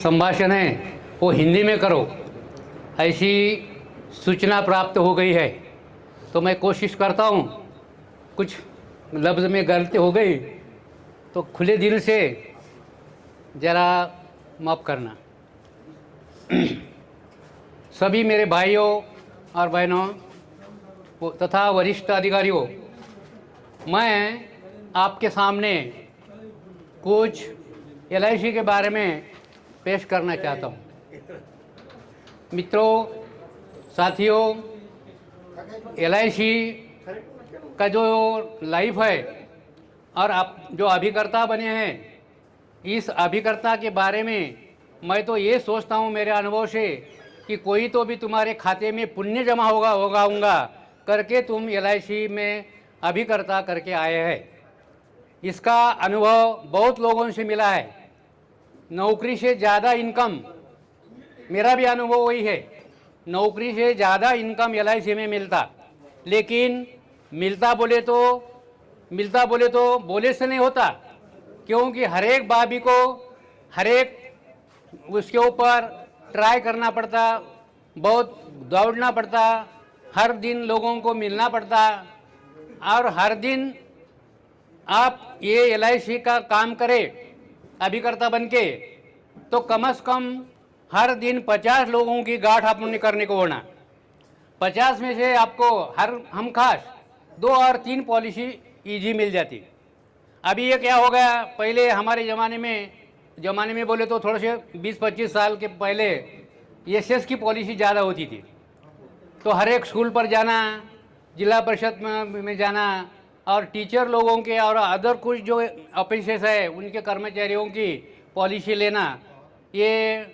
संभाषण है वो हिंदी में करो, ऐसी सूचना प्राप्त हो गई है। तो मैं कोशिश करता हूँ, कुछ लफ्ज़ में गलती हो गई तो खुले दिल से ज़रा माफ़ करना। सभी मेरे भाइयों और बहनों तथा वरिष्ठ अधिकारियों, मैं आपके सामने कुछ LIC के बारे में पेश करना चाहता हूँ। मित्रों, साथियों, LIC का जो लाइफ है और आप जो अभिकर्ता बने हैं, इस अभिकर्ता के बारे में मैं तो ये सोचता हूँ मेरे अनुभव से कि कोई तो भी तुम्हारे खाते में पुण्य जमा होगा करके तुम LIC में अभिकर्ता करके आए हैं। इसका अनुभव बहुत लोगों से मिला है। नौकरी से ज़्यादा इनकम, मेरा भी अनुभव वही है, नौकरी से ज़्यादा इनकम LIC में मिलता। लेकिन मिलता बोले तो बोले से नहीं होता, क्योंकि हर एक बाबी को हर एक उसके ऊपर ट्राई करना पड़ता, बहुत दौड़ना पड़ता, हर दिन लोगों को मिलना पड़ता, और हर दिन आप ये LIC का काम करें अभिकर्ता बनके तो कम से कम हर दिन 50 लोगों की गांठ आपने करने को होना। 50 में से आपको हर हम खास 2 और 3 पॉलिसी इजी मिल जाती। अभी ये क्या हो गया, पहले हमारे ज़माने में बोले तो थोड़े से 20-25 साल के पहले SS की पॉलिसी ज़्यादा होती थी। तो हर एक स्कूल पर जाना, जिला परिषद में जाना, और टीचर लोगों के और अदर कुछ जो ऑफिसेस है उनके कर्मचारियों की पॉलिसी लेना, ये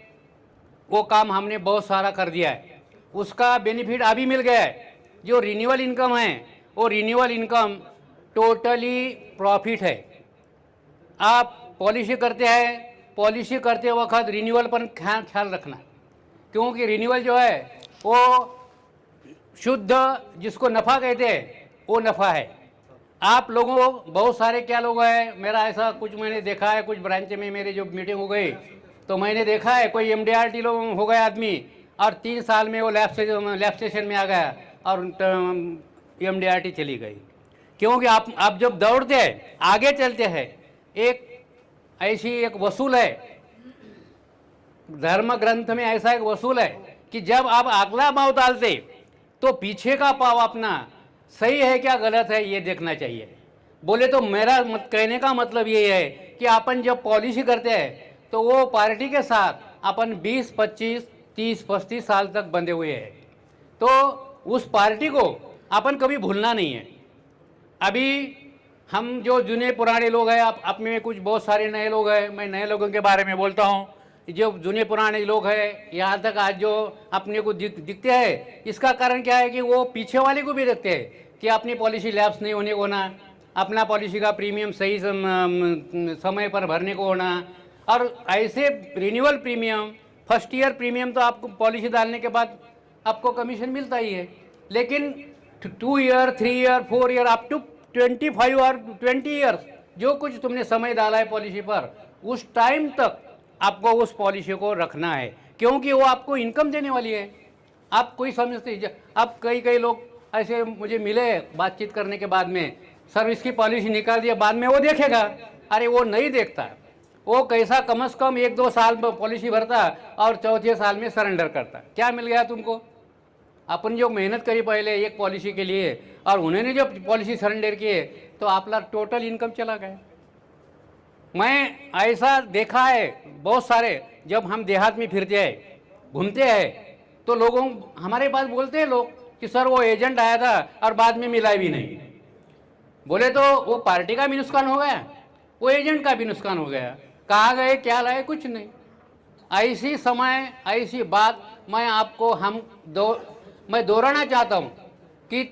वो काम हमने बहुत सारा कर दिया है। उसका बेनिफिट अभी मिल गया है। जो रिन्यूअल इनकम है वो रिन्यूअल इनकम टोटली प्रॉफिट है। आप पॉलिसी करते हैं, पॉलिसी करते वक्त रिन्यूअल पर ख्याल रखना, क्योंकि रिन्यूअल जो है वो शुद्ध जिसको नफ़ा कहते हैं वो नफ़ा है। आप लोगों बहुत सारे क्या लोग हैं, मेरा ऐसा कुछ मैंने देखा है, कुछ ब्रांच में मेरे जो मीटिंग हो गई तो मैंने देखा है कोई MDRT लोग हो गया आदमी और 3 साल में वो लैब स्टेशन में आ गया और MDRT चली गई। क्योंकि आप जब दौड़ते हैं, आगे चलते हैं, एक वसूल है, धर्म ग्रंथ में ऐसा एक वसूल है कि जब आप अगला पाँव डालते तो पीछे का पाँव अपना सही है क्या गलत है ये देखना चाहिए। बोले तो मेरा कहने का मतलब ये है कि अपन जब पॉलिसी करते हैं तो वो पार्टी के साथ अपन 20, 25, 30, 35 साल तक बंधे हुए हैं, तो उस पार्टी को अपन कभी भूलना नहीं है। अभी हम जो जुने पुराने लोग हैं, आप में कुछ बहुत सारे नए लोग हैं, मैं नए लोगों के बारे में बोलता हूँ। जो जुने पुराने लोग हैं यहाँ तक आज जो अपने को दिखते हैं, इसका कारण क्या है कि वो पीछे वाले को भी देखते हैं कि अपनी पॉलिसी लैप्स नहीं होने को होना, अपना पॉलिसी का प्रीमियम सही समय पर भरने को होना। और ऐसे renewal premium, first year premium तो आपको पॉलिसी डालने के बाद आपको कमीशन मिलता ही है, लेकिन 2 year, 3 year, 4 year, up to 25 और 20 ईयर्स जो कुछ तुमने समय डाला है पॉलिसी पर, उस टाइम तक आपको उस पॉलिसी को रखना है, क्योंकि वो आपको इनकम देने वाली है। आप कोई समझते, अब कई लोग ऐसे मुझे मिले बातचीत करने के बाद में, सर इसकी पॉलिसी निकाल दिया, बाद में वो देखेगा। अरे वो नहीं देखता, वो कैसा कम से कम 1-2 साल पॉलिसी भरता और चौथे साल में सरेंडर करता। क्या मिल गया तुमको? अपन जो मेहनत करी पहले एक पॉलिसी के लिए और उन्होंने जो पॉलिसी सरेंडर किए तो आपका टोटल इनकम चला गया। मैं ऐसा देखा है बहुत सारे, जब हम देहात में फिरते हैं, घूमते हैं, तो लोगों हमारे पास बोलते हैं लोग कि सर वो एजेंट आया था और बाद में मिला भी नहीं। बोले तो वो पार्टी का भी नुकसान हो गया, वो एजेंट का भी नुकसान हो गया। कहाँ गए, क्या लाए, कुछ नहीं। ऐसी समय ऐसी बात मैं आपको मैं दोहराना चाहता हूँ कि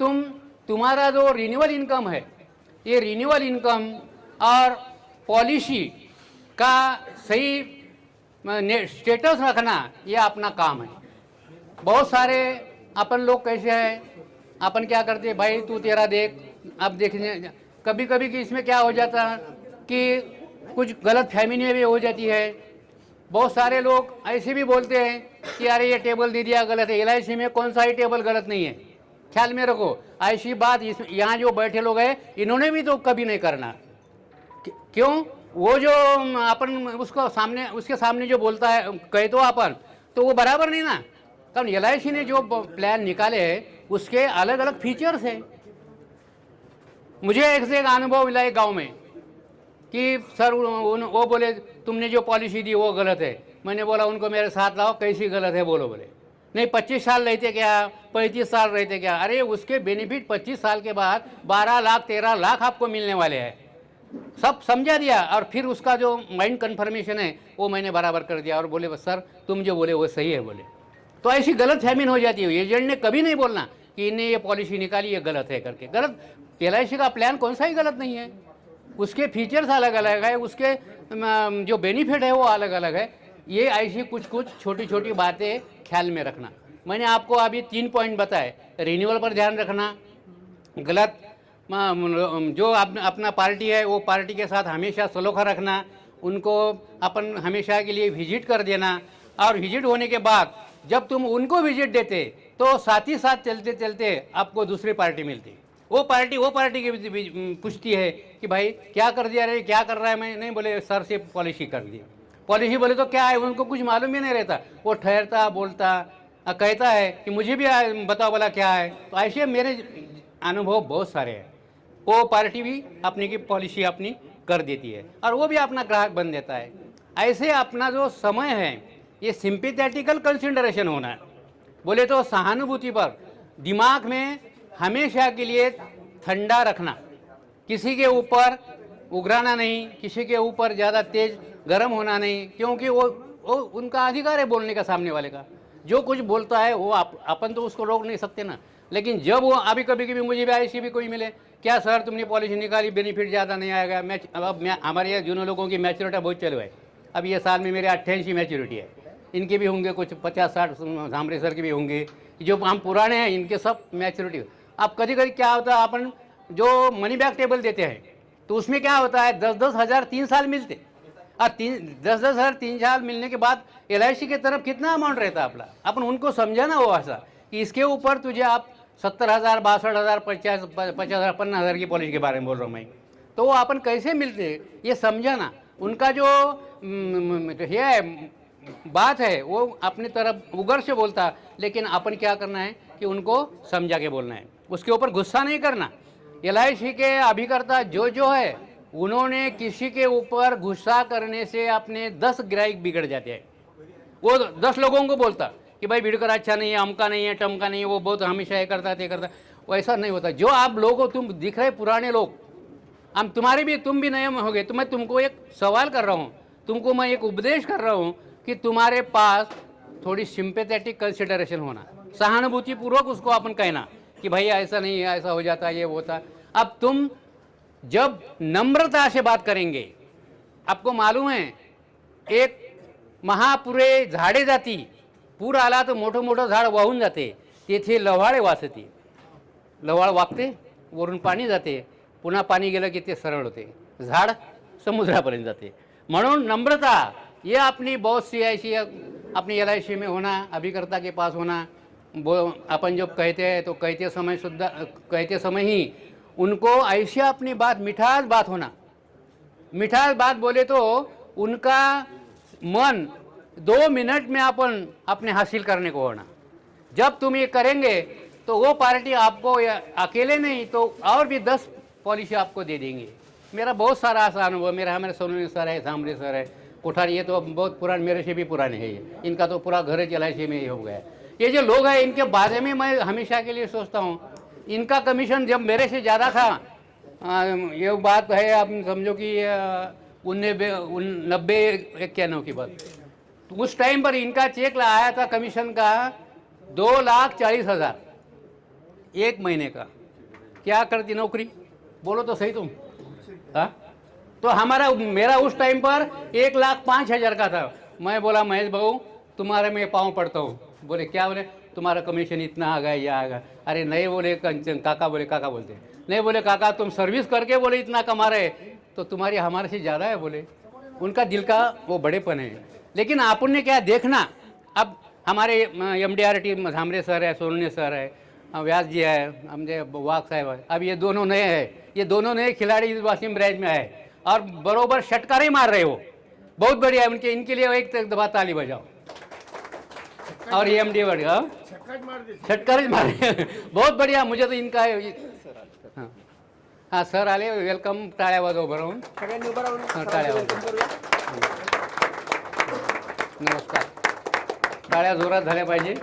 तुम्हारा जो रिन्यूअल इनकम है, ये रिन्यूअल इनकम और पॉलिसी का सही स्टेटस रखना ये अपना काम है। बहुत सारे अपन लोग कैसे हैं, अपन क्या करते हैं, भाई तू तेरा देख, अब देखने कभी कि इसमें क्या हो जाता है कि कुछ गलत फहमी भी हो जाती है बहुत सारे लोग ऐसे भी बोलते हैं कि अरे ये टेबल दे दिया गलत है। एलआईसी में कौन सा ही टेबल गलत नहीं है, ख्याल में रखो। ऐसी बात इस यहाँ जो बैठे लोग हैं इन्होंने भी तो कभी नहीं करना। क्यों? वो जो अपन उसको सामने उसके सामने जो बोलता है कहे तो अपन, तो वो बराबर नहीं ना। कारण एलआईसी ने जो प्लान निकाले हैं उसके अलग अलग फीचर्स हैं। मुझे एक से एक अनुभव मिला एक गाँव में कि सर वो बोले तुमने जो पॉलिसी दी वो गलत है। मैंने बोला उनको मेरे साथ लाओ, कैसी गलत है बोलो। बोले नहीं 25 साल रहते क्या, 35 साल रहते क्या। अरे उसके बेनिफिट 25 साल के बाद 12 लाख 13 लाख आपको मिलने वाले हैं। सब समझा दिया और फिर उसका जो माइंड कन्फर्मेशन है वो मैंने बराबर कर दिया और बोले बस सर तुम जो बोले वो सही है बोले। तो ऐसी गलत फहमी हो जाती है। एजेंट ने कभी नहीं बोलना कि इन्हें ये पॉलिसी निकाली ये गलत है करके। गलत, एलआईसी का प्लान कौन सा ही गलत नहीं है, उसके फीचर्स अलग अलग है, उसके जो बेनिफिट है वो अलग अलग है। ये ऐसी कुछ कुछ छोटी छोटी बातें ख्याल में रखना। मैंने आपको अभी 3 पॉइंट बताए। रिन्यूअल पर ध्यान रखना, गलत जो अपना पार्टी है वो पार्टी के साथ हमेशा सलोखा रखना, उनको अपन हमेशा के लिए विजिट कर देना। और विजिट होने के बाद जब तुम उनको विजिट देते तो साथ ही साथ चलते चलते आपको दूसरी पार्टी मिलती। वो पार्टी की पूछती है कि भाई क्या कर दिया रे, क्या कर रहा है। मैं नहीं बोले सर से पॉलिसी कर दी। पॉलिसी बोले तो क्या है, उनको कुछ मालूम ही नहीं रहता। वो ठहरता बोलता कहता है कि मुझे भी बताओ बोला क्या है। तो ऐसे मेरे अनुभव बहुत सारे हैं। वो पार्टी भी अपनी की पॉलिसी अपनी कर देती है और वो भी अपना ग्राहक बन देता है। ऐसे अपना जो समय है ये सिंपैथेटिकल कंसिडरेशन होना है। बोले तो सहानुभूति पर दिमाग में हमेशा के लिए ठंडा रखना, किसी के ऊपर उगराना नहीं, किसी के ऊपर ज़्यादा तेज गर्म होना नहीं, क्योंकि वो उनका अधिकार है बोलने का। सामने वाले का जो कुछ बोलता है वो अपन तो उसको रोक नहीं सकते ना। लेकिन जब वो अभी कभी कभी मुझे भी ऐसी भी कोई मिले, क्या सर तुमने पॉलिसी निकाली बेनिफिट ज़्यादा नहीं आएगा। हमारे यहाँ जिन लोगों की मैच्योरिटी बहुत चलो है, अब ये साल में मेरे 88 मैच्योरिटी है, इनके भी होंगे कुछ 50-60 झामरे सर के भी होंगे, जो हम पुराने हैं इनके सब मैच्योरिटी। अब कभी कभी क्या होता है अपन जो मनी बैक टेबल देते हैं तो उसमें क्या होता है 10-10 हज़ार 3 साल मिलते और 10-10 हज़ार 3 साल मिलने के बाद एलआईसी की तरफ कितना अमाउंट रहता है अपना। अपन उनको समझाना वो ऐसा कि इसके ऊपर तुझे आप 70,000 62,000 50,000 50,000 की पॉलिसी के बारे में बोल रहा हूँ मैं, तो वो अपन कैसे मिलते ये समझाना। उनका जो है बात है वो अपनी तरफ उगर से बोलता, लेकिन अपन क्या करना है कि उनको समझा के बोलना है, उसके ऊपर गुस्सा नहीं करना। एलआईसी के अभिकर्ता जो है उन्होंने किसी के ऊपर गुस्सा करने से अपने 10 ग्राहक बिगड़ जाते हैं। वो 10 लोगों को बोलता कि भाई भिड़कर अच्छा नहीं है, अमका नहीं है, टमका नहीं है, वो बहुत हमेशा ये करता ते करता। वैसा नहीं होता। जो आप लोगों तुम दिख रहे पुराने लोग, हम तुम्हारे भी तुम भी नए हो गए, तो मैं तुमको एक सवाल कर रहा हूँ, तुमको मैं एक उपदेश कर रहा हूँ कि तुम्हारे पास थोड़ी सिंपैथेटिक कंसिडरेशन होना, सहानुभूतिपूर्वक उसको अपन कहना कि भाई ऐसा नहीं है, ऐसा हो जाता है, ये होता। अब तुम जब नम्रता से बात करेंगे, आपको मालूम है एक महापुरे झाडे जाती, पूर आला तर मोठं मोठं झाड वाहून जाते, तेथे लव्हाळे वाचते, लव्हाळ वागते, वरून पाणी जाते, पुन्हा पाणी गेलं की ते सरळ होते, झाड समुद्रापर्यंत जाते। म्हणून नम्रता ये अपनी बहुत सी ऐसी अपनी एलआईसी में होना, अभिकर्ता के पास होना। अपन जब कहते हैं तो कहते समय ही उनको ऐसी अपनी बात मिठास बात होना, मिठास बात बोले तो उनका मन 2 मिनट में अपन अपने हासिल करने को होना। जब तुम ये करेंगे तो वो पार्टी आपको अकेले नहीं तो और भी 10 पॉलिसी आपको दे देंगे। मेरा बहुत सारा ऐसा अनुभव, हमारे सोनू सर है, झामरे सर है, कोठारी, ये तो बहुत पुराने, मेरे से भी पुराने हैं ये, इनका तो पूरा घर एलआईसी में ही हो गया। ये जो लोग हैं इनके बारे में मैं हमेशा के लिए सोचता हूँ, इनका कमीशन जब मेरे से ज़्यादा था, ये बात है आप समझो कि 90-91 की बात, तो उस टाइम पर इनका चेक आया था कमीशन का 2,40,000 एक महीने का। क्या करती नौकरी, बोलो तो सही तुम। हाँ, तो मेरा उस टाइम पर 1,05,000 का था। मैं बोला महेश भाऊ तुम्हारे में पाँव पड़ता हूँ। बोले क्या? बोले तुम्हारा कमीशन इतना आ गया, यह आ गया। अरे नहीं बोले काका, बोले काका बोलते नहीं, बोले काका तुम सर्विस करके बोले इतना कमा रहे तो तुम्हारी हमारे से ज़्यादा है। बोले उनका दिल का वो बड़ेपन है। लेकिन अपन ने क्या देखना, अब हमारे MDRT धामरे सर है, सोनने सर है, व्यास जी है, हमने वाघ साहब है, अब ये दोनों नए हैं, ये दोनों नए खिलाड़ी इस वासिम ब्रांच में आए और बरोबर षटकार ही मार रहे हो, बहुत बढ़िया है। उनके इनके लिए एक दफा ताली बजाओ। और ये MD बढ़िया षटकार ही मारे बहुत बढ़िया। मुझे तो इनका हाँ हाँ सर आले, वेलकम। टाळ्या वाजव बरं होऊन, टाळ्या वाजव। नमस्कार, टाळ्या जोरात झाल्या पाहिजे।